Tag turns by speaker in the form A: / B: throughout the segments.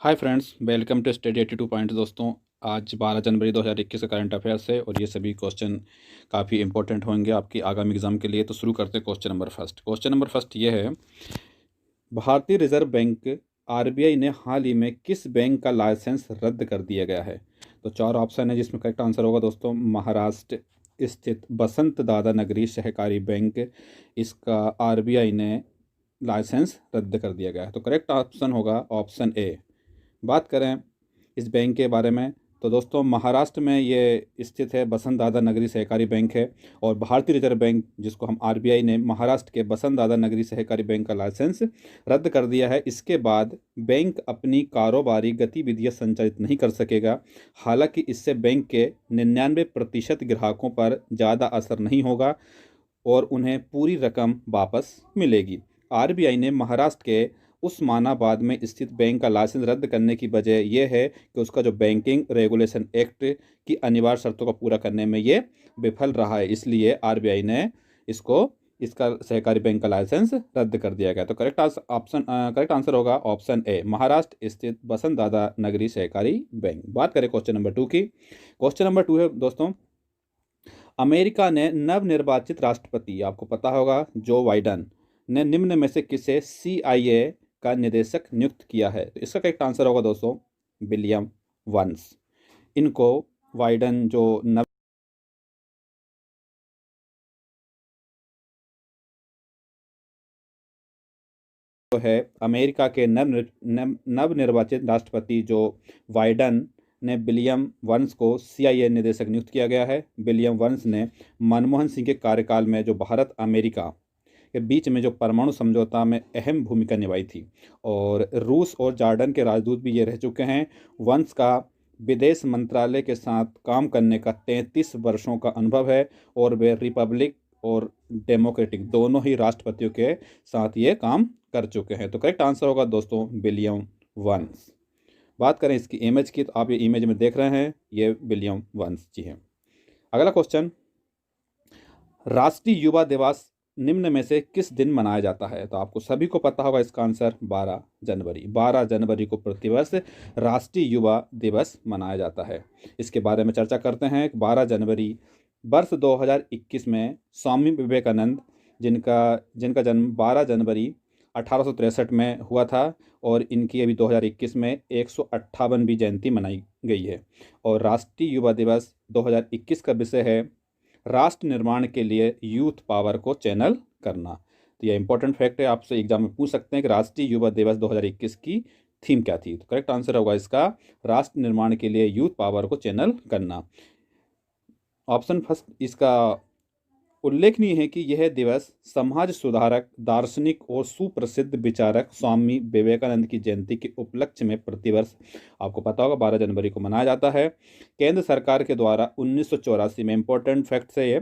A: Hi friends, welcome to study 82 point. दोस्तों, आज 12 जनवरी 2021 का करंट अफेयर्स है और ये सभी क्वेश्चन काफ़ी इंपॉर्टेंट होंगे आपकी आगामी एग्जाम के लिए। तो शुरू करते हैं question number first. Question number first ये है, भारतीय रिजर्व बैंक आरबीआई ने हाल ही में किस बैंक का लाइसेंस रद्द कर दिया गया है? तो चार ऑप्शन है जिसमें करेक्ट आंसर होगा दोस्तों महाराष्ट्र स्थित बसंत दादा नगरी सहकारी बैंक, इसका आरबीआई ने लाइसेंस रद्द कर दिया गया है। तो करेक्ट ऑप्शन होगा ऑप्शन ए। बात करें इस बैंक के बारे में तो दोस्तों महाराष्ट्र में ये स्थित है, बसंत दादा नगरी सहकारी बैंक है। और भारतीय रिजर्व बैंक जिसको हम आरबीआई ने महाराष्ट्र के बसंत दादा नगरी सहकारी बैंक का लाइसेंस रद्द कर दिया है। इसके बाद बैंक अपनी कारोबारी गतिविधियां संचालित नहीं कर सकेगा। हालांकि इससे बैंक के 99% ग्राहकों पर ज़्यादा असर नहीं होगा और उन्हें पूरी रकम वापस मिलेगी। आरबीआई ने महाराष्ट्र के उस्मानाबाद में स्थित बैंक का लाइसेंस रद्द करने की वजह यह है कि उसका जो बैंकिंग रेगुलेशन एक्ट की अनिवार्य शर्तों को पूरा करने में ये विफल रहा है, इसलिए आरबीआई ने इसका सहकारी बैंक का लाइसेंस रद्द कर दिया गया। तो करेक्ट आंसर होगा ऑप्शन ए, महाराष्ट्र स्थित बसंत दादा नगरी सहकारी बैंक। बात करें क्वेश्चन नंबर 2 की। क्वेश्चन नंबर 2 है दोस्तों, अमेरिका ने नवनिर्वाचित राष्ट्रपति, आपको पता होगा जो बाइडन ने निम्न में से किसे सीआईए का निदेशक नियुक्त किया है? तो इसका करेक्ट आंसर होगा दोस्तों विलियम वंस। इनको बाइडन जो नव है अमेरिका के नवनिर्वाचित राष्ट्रपति जो बाइडन ने विलियम वंस को सीआईए निदेशक नियुक्त किया गया है। विलियम वंस ने मनमोहन सिंह के कार्यकाल में जो भारत अमेरिका के बीच में जो परमाणु समझौता में अहम भूमिका निभाई थी, और रूस और जॉर्डन के राजदूत भी ये रह चुके हैं। वंस का विदेश मंत्रालय के साथ काम करने का 33 वर्षों का अनुभव है और वे रिपब्लिक और डेमोक्रेटिक दोनों ही राष्ट्रपतियों के साथ ये काम कर चुके हैं। तो करेक्ट आंसर होगा दोस्तों विलियम वंस। बात करें इसकी इमेज की, तो आप ये इमेज में देख रहे हैं, ये विलियम वंस जी हैं। अगला क्वेश्चन, राष्ट्रीय युवा दिवस निम्न में से किस दिन मनाया जाता है? तो आपको सभी को पता होगा इसका आंसर 12 जनवरी। 12 जनवरी को प्रतिवर्ष राष्ट्रीय युवा दिवस मनाया जाता है। इसके बारे में चर्चा करते हैं। 12 जनवरी वर्ष 2021 में स्वामी विवेकानंद, जिनका जिनका जन्म 12 जनवरी 1863 में हुआ था, और इनकी अभी 2021 में 158वीं जयंती मनाई गई है। और राष्ट्रीय युवा दिवस 2021 का विषय है राष्ट्र निर्माण के लिए यूथ पावर को चैनल करना। तो यह इंपॉर्टेंट फैक्ट है, आपसे एग्जाम में पूछ सकते हैं कि राष्ट्रीय युवा दिवस 2021 की थीम क्या थी? तो करेक्ट आंसर होगा इसका राष्ट्र निर्माण के लिए यूथ पावर को चैनल करना। ऑप्शन फर्स्ट इसका उल्लेखनीय है कि यह दिवस समाज सुधारक, दार्शनिक और सुप्रसिद्ध विचारक स्वामी विवेकानंद की जयंती के उपलक्ष्य में प्रतिवर्ष, आपको पता होगा, 12 जनवरी को मनाया जाता है। केंद्र सरकार के द्वारा 1984 में, इंपॉर्टेंट फैक्ट है ये,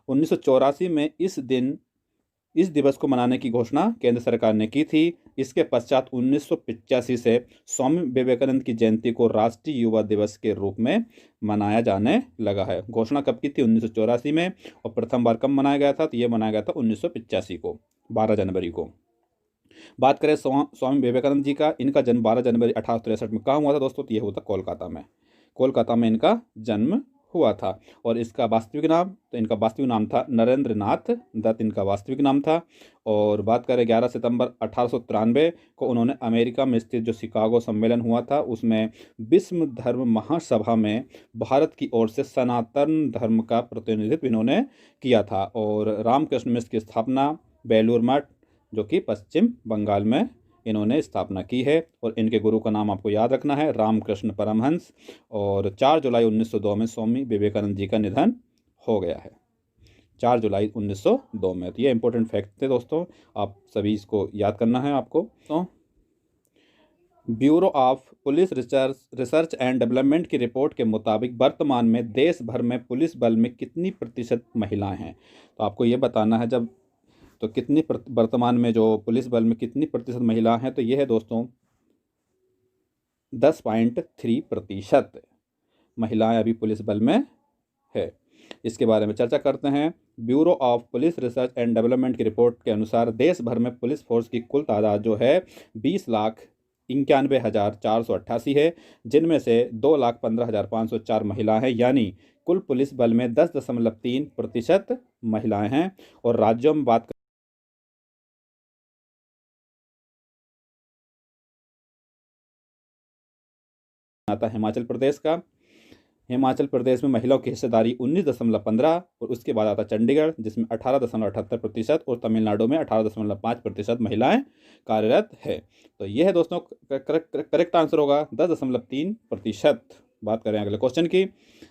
A: 1984 में इस दिवस को मनाने की घोषणा केंद्र सरकार ने की थी। इसके पश्चात 1985 से स्वामी विवेकानंद की जयंती को राष्ट्रीय युवा दिवस के रूप में मनाया जाने लगा है। घोषणा कब की थी? 1984 में। और प्रथम बार कब मनाया गया था? तो ये मनाया गया था 1985 को, 12 जनवरी को। बात करें स्वामी विवेकानंद जी का, इनका जन्म 12 जनवरी 1863 में कहाँ हुआ था दोस्तों? तो ये हुआ था कोलकाता में। कोलकाता में इनका जन्म हुआ था। और इसका वास्तविक नाम, तो इनका वास्तविक नाम था नरेंद्र नाथ दत्त, इनका वास्तविक नाम था। और बात करें 11 सितंबर 1893 को उन्होंने अमेरिका में स्थित जो शिकागो सम्मेलन हुआ था, उसमें विश्व धर्म महासभा में भारत की ओर से सनातन धर्म का प्रतिनिधित्व इन्होंने किया था। और रामकृष्ण मिशन की स्थापना बेलूर मठ, जो कि पश्चिम बंगाल में, इन्होंने स्थापना की है। और इनके गुरु का नाम आपको याद रखना है, रामकृष्ण परमहंस। और 4 जुलाई 1902 में स्वामी विवेकानंद जी का निधन हो गया है, 4 जुलाई 1902 में। तो ये इंपॉर्टेंट फैक्ट थे दोस्तों, आप सभी इसको याद करना है आपको। तो bureau of police research and development की रिपोर्ट के मुताबिक वर्तमान में देश भर में पुलिस बल में कितनी प्रतिशत महिलाएं हैं? तो आपको ये बताना है जब, तो कितनी वर्तमान में जो पुलिस बल में कितनी प्रतिशत महिला हैं? तो ये है दोस्तों 10.3% महिलाएं अभी पुलिस बल में है। इसके बारे में चर्चा करते हैं। Bureau of police research and development की रिपोर्ट के अनुसार देश भर में पुलिस फोर्स की कुल तादाद जो है 20 लाख 91,488 है, जिनमें से 2,15,504 महिला हैं, यानी कुल पुलिस बल में 10.3% महिलाएं हैं। और राज्यों में बात आता है हिमाचल प्रदेश का। हिमाचल प्रदेश में महिलाओं की हिस्सेदारी 19.15 और उसके बाद आता चंडीगढ़ जिसमें 18.78% और तमिलनाडु में 18.5% महिलाएं कार्यरत है। तो यह है दोस्तों करेक्ट आंसर होगा 10.3%। बात करें अगले क्वेश्चन की।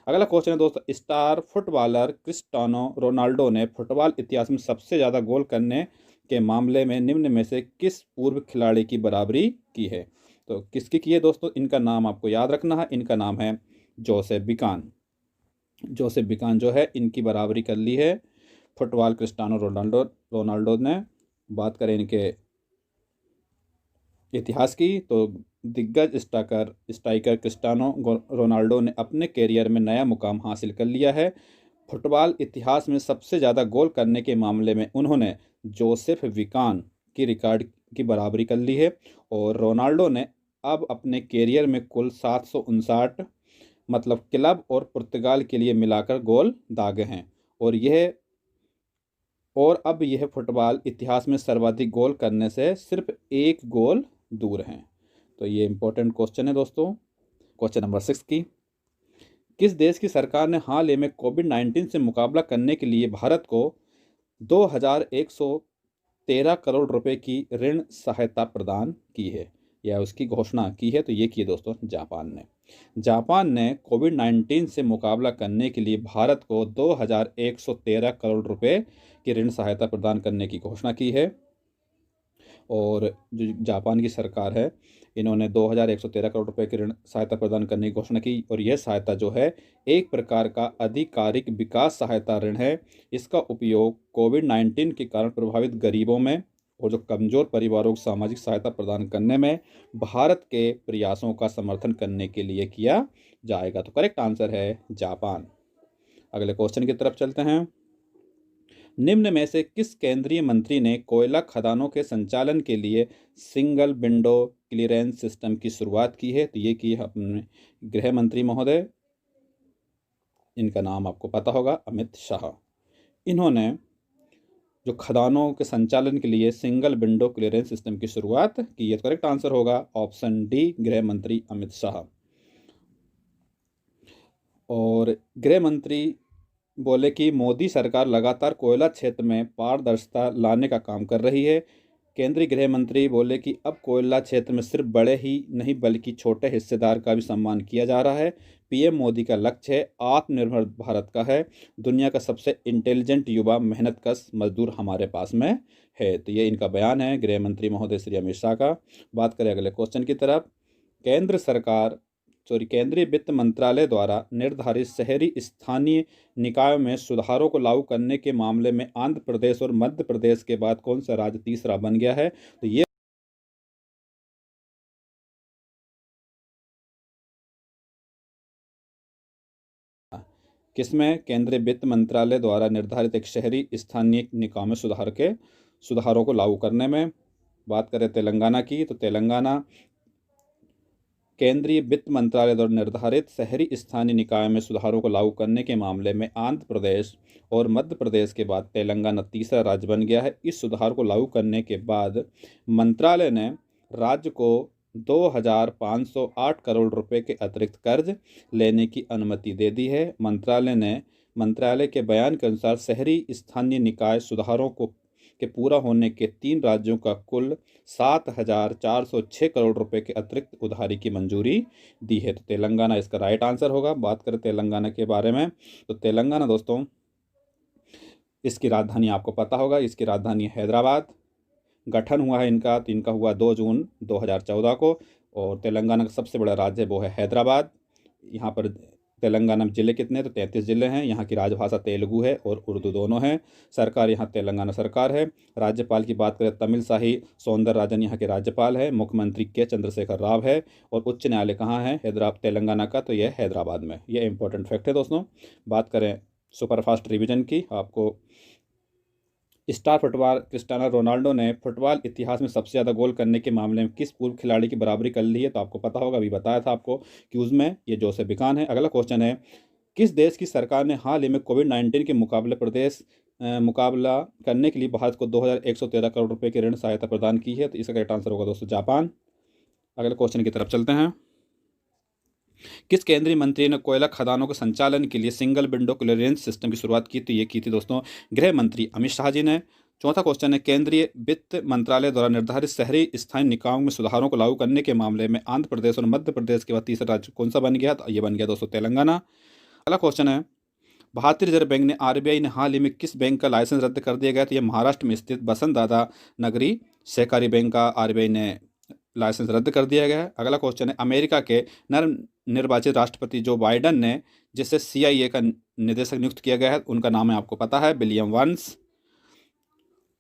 A: अगला क्वेश्चन है दोस्तों, स्टार फुटबॉलर क्रिस्टियानो रोनाल्डो ने फुटबॉल इतिहास में सबसे ज़्यादा गोल करने के मामले में निम्न में से किस पूर्व खिलाड़ी की बराबरी की है? तो किसकी की है दोस्तों? इनका नाम आपको याद रखना है। इनका नाम है जोसेफ बिकान। जोसेफ बिकान जो है इनकी बराबरी कर ली है फुटबॉल क्रिस्टियानो रोनाल्डो ने। बात करें इनके इतिहास की तो दिग्गज स्ट्राइकर क्रिस्टियानो रोनाल्डो ने अपने करियर में नया मुकाम हासिल कर लिया है। फुटबॉल इतिहास में सबसे ज़्यादा गोल करने के मामले में उन्होंने जोसेफ विकान की रिकॉर्ड की बराबरी कर ली है। और रोनाल्डो ने अब अपने करियर में कुल 759 मतलब क्लब और पुर्तगाल के लिए मिलाकर गोल दागे हैं। और अब यह फुटबॉल इतिहास में सर्वाधिक गोल करने से सिर्फ एक गोल दूर हैं। तो ये इंपॉर्टेंट क्वेश्चन है दोस्तों। क्वेश्चन नंबर 6 की, किस देश की सरकार ने हाल ही में कोविड-19 से मुकाबला करने के लिए भारत को 2,113 करोड़ रुपए की ऋण सहायता प्रदान की है या उसकी घोषणा की है? तो ये की है दोस्तों जापान ने कोविड-19 से मुकाबला करने के लिए भारत को 2,113 करोड़ रुपए की ऋण सहायता प्रदान करने की घोषणा की है। और जो जापान की सरकार है इन्होंने 2,113 करोड़ रुपए की ऋण सहायता प्रदान करने की घोषणा की। और यह सहायता जो है एक प्रकार का आधिकारिक विकास सहायता ऋण है। इसका उपयोग कोविड-19 के कारण प्रभावित गरीबों में और जो कमज़ोर परिवारों को सामाजिक सहायता प्रदान करने में भारत के प्रयासों का समर्थन करने के लिए किया जाएगा। तो करेक्ट आंसर है जापान। अगले क्वेश्चन की तरफ चलते हैं। निम्न में से किस केंद्रीय मंत्री ने कोयला खदानों के संचालन के लिए सिंगल विंडो क्लियरेंस सिस्टम की शुरुआत की है? तो ये की है अपने गृह मंत्री महोदय। इनका नाम आपको पता होगा, अमित शाह। इन्होंने जो खदानों के संचालन के लिए सिंगल विंडो क्लियरेंस सिस्टम की शुरुआत की है। करेक्ट आंसर होगा ऑप्शन डी, गृह मंत्री अमित शाह। और गृह मंत्री बोले कि मोदी सरकार लगातार कोयला क्षेत्र में पारदर्शिता लाने का काम कर रही है। केंद्रीय गृह मंत्री बोले कि अब कोयला क्षेत्र में सिर्फ बड़े ही नहीं बल्कि छोटे हिस्सेदार का भी सम्मान किया जा रहा है। पीएम मोदी का लक्ष्य है आत्मनिर्भर भारत का है। दुनिया का सबसे इंटेलिजेंट युवा मेहनतकश मजदूर हमारे पास में है। तो ये इनका बयान है गृह मंत्री महोदय श्री अमित शाह का। बात करें अगले क्वेश्चन की तरफ। केंद्रीय वित्त मंत्रालय द्वारा निर्धारित शहरी स्थानीय निकायों में सुधारों को लागू करने के मामले में आंध्र प्रदेश और मध्य प्रदेश के बाद कौन सा राज्य तीसरा बन गया है? तो ये किसमें केंद्रीय वित्त मंत्रालय द्वारा निर्धारित एक शहरी स्थानीय निकायों में सुधारों को लागू करने में। बात करें तेलंगाना की तो तेलंगाना केंद्रीय वित्त मंत्रालय द्वारा निर्धारित शहरी स्थानीय निकायों में सुधारों को लागू करने के मामले में आंध्र प्रदेश और मध्य प्रदेश के बाद तेलंगाना तीसरा राज्य बन गया है। इस सुधार को लागू करने के बाद मंत्रालय ने राज्य को 2,508 करोड़ रुपए के अतिरिक्त कर्ज लेने की अनुमति दे दी है। मंत्रालय के बयान के अनुसार शहरी स्थानीय निकाय सुधारों के पूरा होने के 3 राज्यों का कुल 7,406 करोड़ रुपए के अतिरिक्त उधारी की मंजूरी दी है। तो तेलंगाना इसका राइट आंसर होगा। बात करें तेलंगाना के बारे में तो तेलंगाना दोस्तों इसकी राजधानी आपको पता होगा, इसकी राजधानी हैदराबाद। गठन हुआ है इनका तो इनका हुआ 2 जून 2014 को। और तेलंगाना का सबसे बड़ा राज्य वो है हैदराबाद। यहाँ पर तेलंगाना में ज़िले कितने? तो 33 ज़िले हैं। यहाँ की राजभाषा तेलुगु है और उर्दू दोनों है। सरकार यहाँ तेलंगाना सरकार है। राज्यपाल की बात करें तमिलसाई सौंदरराजन यहाँ के राज्यपाल है। मुख्यमंत्री के चंद्रशेखर राव है। और उच्च न्यायालय कहाँ है? तेलंगाना का, तो यह हैदराबाद में। यह इंपॉर्टेंट फैक्ट है दोस्तों। बात करें सुपरफास्ट रिवीजन की, आपको स्टार फुटबॉल क्रिस्टियानो रोनाल्डो ने फुटबॉल इतिहास में सबसे ज़्यादा गोल करने के मामले में किस पूर्व खिलाड़ी की बराबरी कर ली है? तो आपको पता होगा, अभी बताया था आपको कि उसमें ये जोसेफ बिकान है। अगला क्वेश्चन है, किस देश की सरकार ने हाल ही में कोविड-19 के मुकाबला करने के लिए भारत को 2113 करोड़ रुपए की ऋण सहायता प्रदान की है? तो इसका करेक्ट आंसर होगा दोस्तों जापान। अगले क्वेश्चन की तरफ चलते हैं। किस केंद्रीय मंत्री ने कोयला खदानों के संचालन के लिए सिंगल विंडो क्लियरेंस सिस्टम की शुरुआत की? तो ये की थी दोस्तों गृह मंत्री अमित शाह जी ने। चौथा क्वेश्चन है, केंद्रीय वित्त मंत्रालय द्वारा निर्धारित शहरी स्थानीय निकायों में सुधारों को लागू करने के मामले में आंध्र प्रदेश और मध्य प्रदेश के बाद तीसरा राज्य कौन सा बन गया? तो ये बन गया दोस्तों तेलंगाना। अगला क्वेश्चन है, भारतीय रिजर्व बैंक ने आरबीआई ने हाल ही में किस बैंक का लाइसेंस रद्द कर दिया गया? तो ये महाराष्ट्र में स्थित बसंत दादा नगरी सहकारी बैंक का आरबीआई ने लाइसेंस रद्द कर दिया गया है। अगला क्वेश्चन है, अमेरिका के नवनिर्वाचित राष्ट्रपति जो बाइडन ने जिससे सीआईए का निदेशक नियुक्त किया गया है, उनका नाम है आपको पता है, विलियम वंस।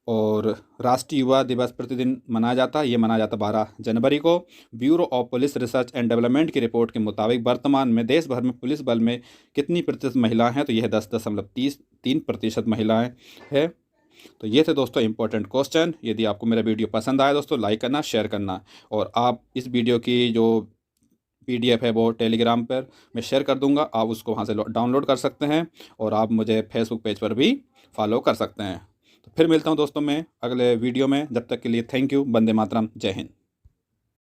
A: और राष्ट्रीय युवा दिवस प्रतिदिन मनाया जाता है, ये मनाया जाता है 12 जनवरी को। Bureau of police research and development की रिपोर्ट के मुताबिक वर्तमान में देश भर में पुलिस बल में कितनी प्रतिशत महिलाएं हैं? तो यह 10.3% महिलाएं हैं। तो ये थे दोस्तों इंपॉर्टेंट क्वेश्चन। यदि आपको मेरा वीडियो पसंद आया दोस्तों, लाइक करना, शेयर करना, और आप इस वीडियो की जो पीडीएफ है वो टेलीग्राम पर मैं शेयर कर दूंगा, आप उसको वहाँ से डाउनलोड कर सकते हैं, और आप मुझे फेसबुक पेज पर भी फॉलो कर सकते हैं। तो फिर मिलता हूँ दोस्तों मैं अगले वीडियो में, जब तक के लिए थैंक यू। वंदे मातरम, जय हिंद।